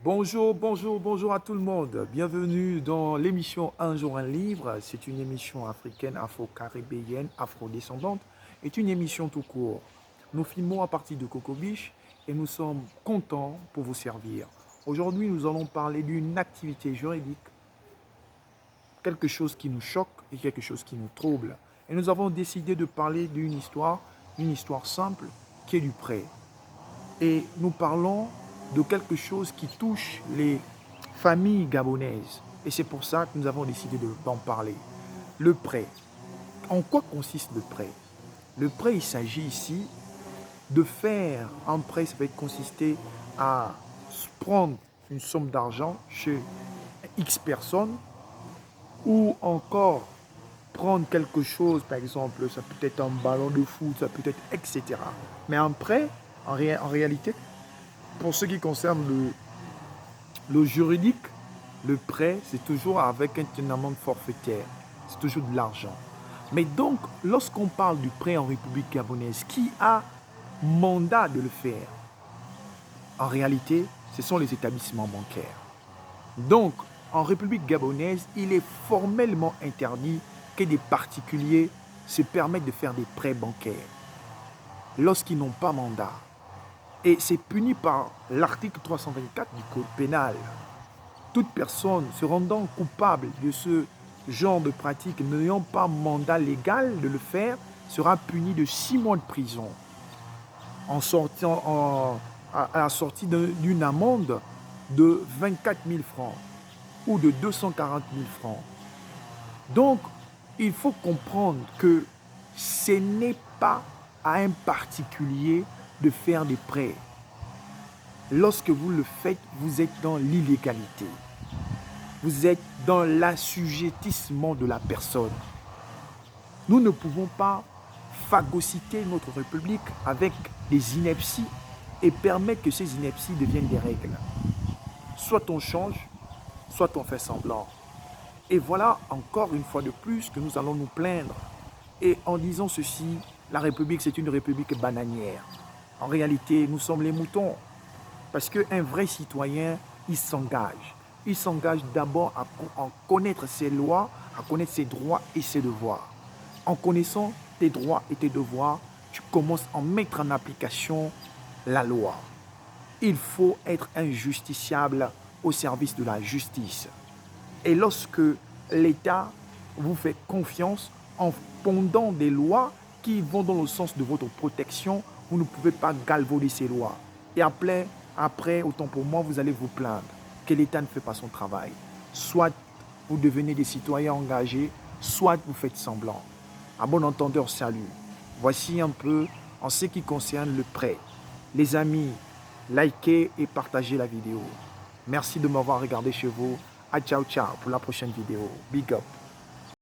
Bonjour, bonjour, bonjour à tout le monde. Bienvenue dans l'émission Un jour un livre. C'est une émission africaine, afro-caribéenne, afro-descendante. C'est une émission tout court. Nous filmons à partir de Coco Beach et nous sommes contents pour vous servir. Aujourd'hui, nous allons parler d'une activité juridique, quelque chose qui nous choque et quelque chose qui nous trouble. Et nous avons décidé de parler d'une une histoire simple qui est du prêt. Et nous parlons de quelque chose qui touche les familles gabonaises. Et c'est pour ça que nous avons décidé d'en parler. Le prêt. En quoi consiste le prêt? Le prêt, il s'agit ici de faire un prêt. Ça va consister à prendre une somme d'argent chez X personnes ou encore prendre quelque chose, par exemple, ça peut être un ballon de foot, ça peut être etc. Mais un prêt, en réalité, pour ce qui concerne le juridique, le prêt, c'est toujours avec une amende forfaitaire. C'est toujours de l'argent. Mais donc, lorsqu'on parle du prêt en République gabonaise, qui a mandat de le faire? En réalité, ce sont les établissements bancaires. Donc, en République gabonaise, il est formellement interdit que des particuliers se permettent de faire des prêts bancaires lorsqu'ils n'ont pas mandat. Et c'est puni par l'article 324 du Code pénal. Toute personne se rendant coupable de ce genre de pratique, n'ayant pas mandat légal de le faire, sera punie de 6 mois de prison à la sortie d'une amende de 24 000 francs ou de 240 000 francs. Donc, il faut comprendre que ce n'est pas à un particulier de faire des prêts. Lorsque vous le faites, vous êtes dans l'illégalité. Vous êtes dans l'assujettissement de la personne. Nous ne pouvons pas phagocyter notre République avec des inepties et permettre que ces inepties deviennent des règles. Soit on change, soit on fait semblant. Et voilà encore une fois de plus que nous allons nous plaindre. Et en disant ceci, la République, c'est une République bananière. En réalité, nous sommes les moutons. Parce qu'un vrai citoyen, il s'engage. Il s'engage d'abord à connaître ses lois, à connaître ses droits et ses devoirs. En connaissant tes droits et tes devoirs, tu commences à mettre en application la loi. Il faut être injusticiable au service de la justice. Et lorsque l'État vous fait confiance en pondant des lois qui vont dans le sens de votre protection, vous ne pouvez pas galvauder ces lois. Et après, autant pour moi, vous allez vous plaindre que l'État ne fait pas son travail. Soit vous devenez des citoyens engagés, soit vous faites semblant. À bon entendeur, salut. Voici un peu en ce qui concerne le prêt. Les amis, likez et partagez la vidéo. Merci de m'avoir regardé chez vous. À ciao ciao pour la prochaine vidéo. Big up.